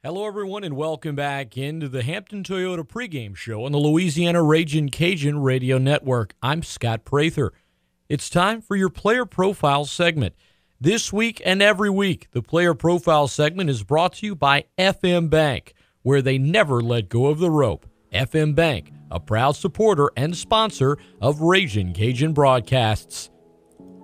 Hello, everyone, and welcome back into the Hampton Toyota pregame show on the Louisiana Ragin Cajun radio network. I'm Scott Prather. It's time for your Player Profile segment. This week and every week, the Player Profile segment is brought to you by FM Bank, where they never let go of the rope. FM Bank, a proud supporter and sponsor of Ragin Cajun broadcasts.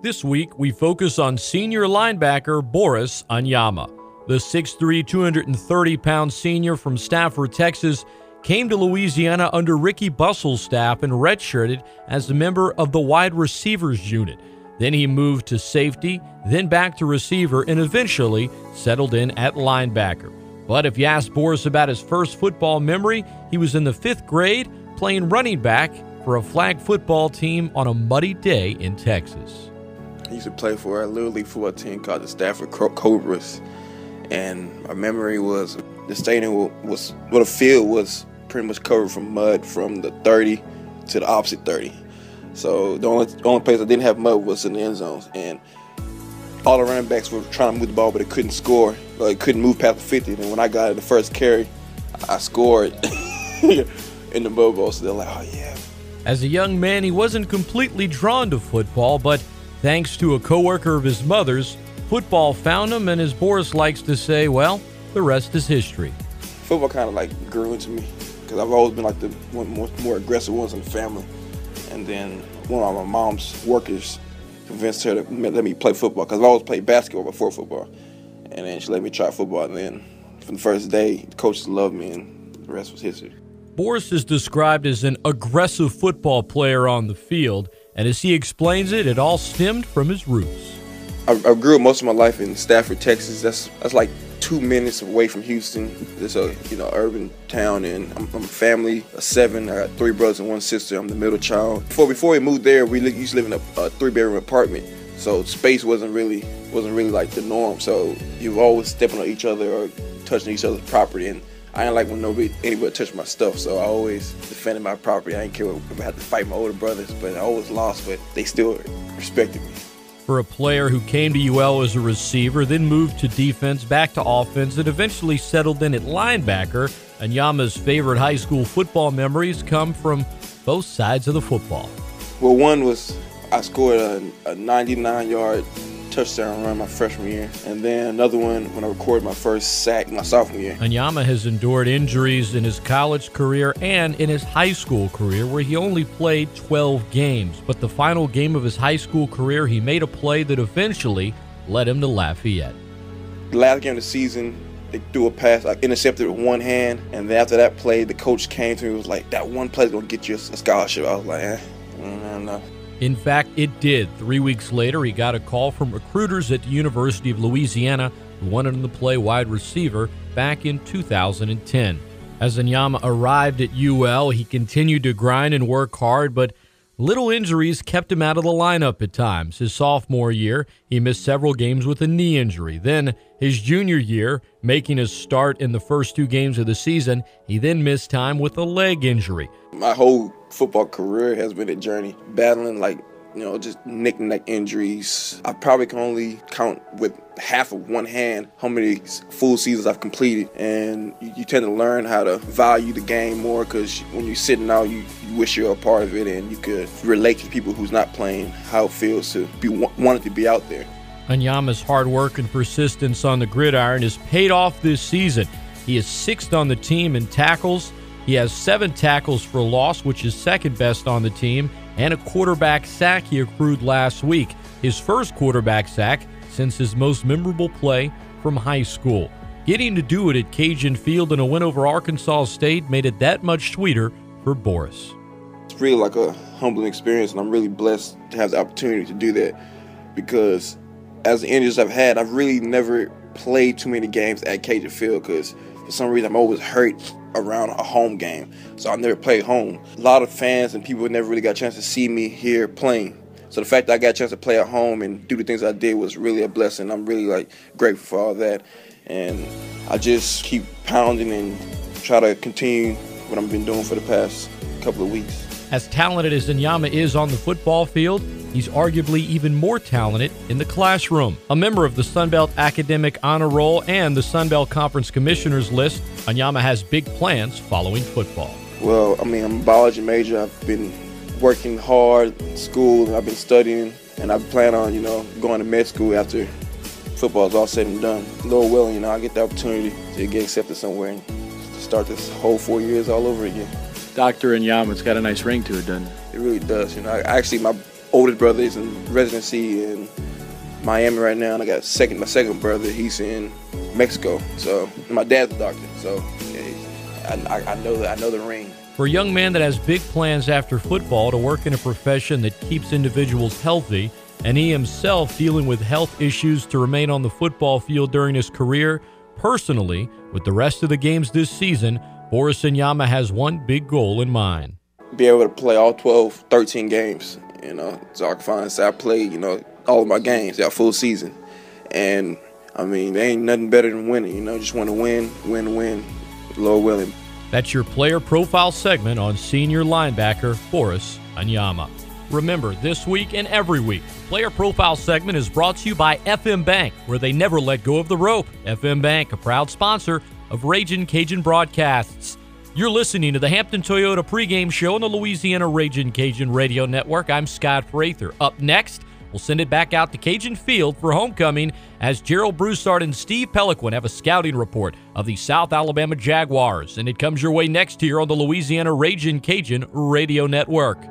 This week, we focus on senior linebacker Boris Anyama. The 6'3", 230-pound senior from Stafford, Texas, came to Louisiana under Ricky Bustle's staff and redshirted as a member of the wide receivers unit. Then he moved to safety, then back to receiver, and eventually settled in at linebacker. But if you ask Boris about his first football memory, he was in the 5th grade playing running back for a flag football team on a muddy day in Texas. I used to play for a Little League football team called the Stafford Cobras. And my memory was the stadium the field was pretty much covered from mud from the 30 to the opposite 30. So the only place I didn't have mud was in the end zones. And all the running backs were trying to move the ball, but they couldn't score. They couldn't move past the 50. And when I got the first carry, I scored in the mud bowl. So they're like, oh, yeah. As a young man, he wasn't completely drawn to football, but thanks to a coworker of his mother's, football found him, and as Boris likes to say, well, the rest is history. Football kind of like grew into me because I've always been like the one more aggressive ones in the family. And then one of my mom's workers convinced her to let me play football because I've always played basketball before football. And then she let me try football, and then from the first day, the coaches loved me, and the rest was history. Boris is described as an aggressive football player on the field, and as he explains it, it all stemmed from his roots. I grew up most of my life in Stafford, Texas. That's like 2 minutes away from Houston. It's a urban town, and I'm a family of 7. I got 3 brothers and 1 sister. I'm the middle child. Before we moved there, we used to live in a 3-bedroom apartment, so space wasn't really like the norm. So you were always stepping on each other or touching each other's property, and I didn't like when anybody touched my stuff. So I always defended my property. I didn't care if I had to fight my older brothers, but I always lost. But they still respected me. For a player who came to UL as a receiver, then moved to defense, back to offense, and eventually settled in at linebacker, Anyama's favorite high school football memories come from both sides of the football. Well, one was I scored a 99-yard touchdown run my freshman year, and then another one when I recorded my first sack my sophomore year. Anyama has endured injuries in his college career and in his high school career, where he only played 12 games. But the final game of his high school career, he made a play that eventually led him to Lafayette. The last game of the season, they threw a pass, I intercepted it with one hand, and then after that play, the coach came to me and was like, that one play is going to get you a scholarship. I was like, no. In fact, it did. 3 weeks later, he got a call from recruiters at the University of Louisiana who wanted him to play wide receiver back in 2010. As Anyama arrived at UL, he continued to grind and work hard, but little injuries kept him out of the lineup at times. His sophomore year, he missed several games with a knee injury. Then, his junior year, making his start in the first 2 games of the season, he then missed time with a leg injury. My whole football career has been a journey, battling just neck injuries. I probably can only count with half of one hand how many full seasons I've completed, and you tend to learn how to value the game more because when you're sitting out, you wish you're a part of it and you could relate to people who's not playing how it feels to be wanted to be out there. Anyama's hard work and persistence on the gridiron has paid off this season. He is 6th on the team in tackles. He has 7 tackles for loss, which is 2nd best on the team, and a quarterback sack he accrued last week, his first quarterback sack since his most memorable play from high school. Getting to do it at Cajun Field in a win over Arkansas State made it that much sweeter for Boris. It's really like a humbling experience, and I'm really blessed to have the opportunity to do that because as the injuries I've had, I've really never played too many games at Cajun Field because for some reason I'm always hurt around a home game, so I never played home. A lot of fans and people never really got a chance to see me here playing. So the fact that I got a chance to play at home and do the things I did was really a blessing. I'm really grateful for all that, and I just keep pounding and try to continue what I've been doing for the past couple of weeks. As talented as Anyama is on the football field, he's arguably even more talented in the classroom. A member of the Sunbelt Academic Honor Roll and the Sunbelt Conference Commissioners List, Anyama has big plans following football. Well, I'm a biology major. I've been working hard in school, and I've been studying, and I plan on, going to med school after football is all said and done. Lord willing, I get the opportunity to get accepted somewhere and start this whole 4 years all over again. Dr. Anyama's got a nice ring to it, doesn't it? It really does. My oldest brother is in residency in Miami right now, and I got my second brother. He's in Mexico. So my dad's a doctor. So I know the ring. For a young man that has big plans after football to work in a profession that keeps individuals healthy, and he himself dealing with health issues to remain on the football field during his career, personally, with the rest of the games this season, Boris Anyama has one big goal in mind. Be able to play all 12, 13 games, so I can finally say I played, all of my games, that full season. And, there ain't nothing better than winning, just want to win, Lord willing. That's your player profile segment on senior linebacker Boris Anyama. Remember, this week and every week, the Player Profile segment is brought to you by FM Bank, where they never let go of the rope. FM Bank, a proud sponsor of Ragin Cajun broadcasts. You're listening to the Hampton Toyota pregame show on the Louisiana Ragin Cajun Radio Network. I'm Scott Prather. Up next, we'll send it back out to Cajun Field for homecoming as Gerald Broussard and Steve Peliquin have a scouting report of the South Alabama Jaguars. And it comes your way next here on the Louisiana Ragin Cajun Radio Network.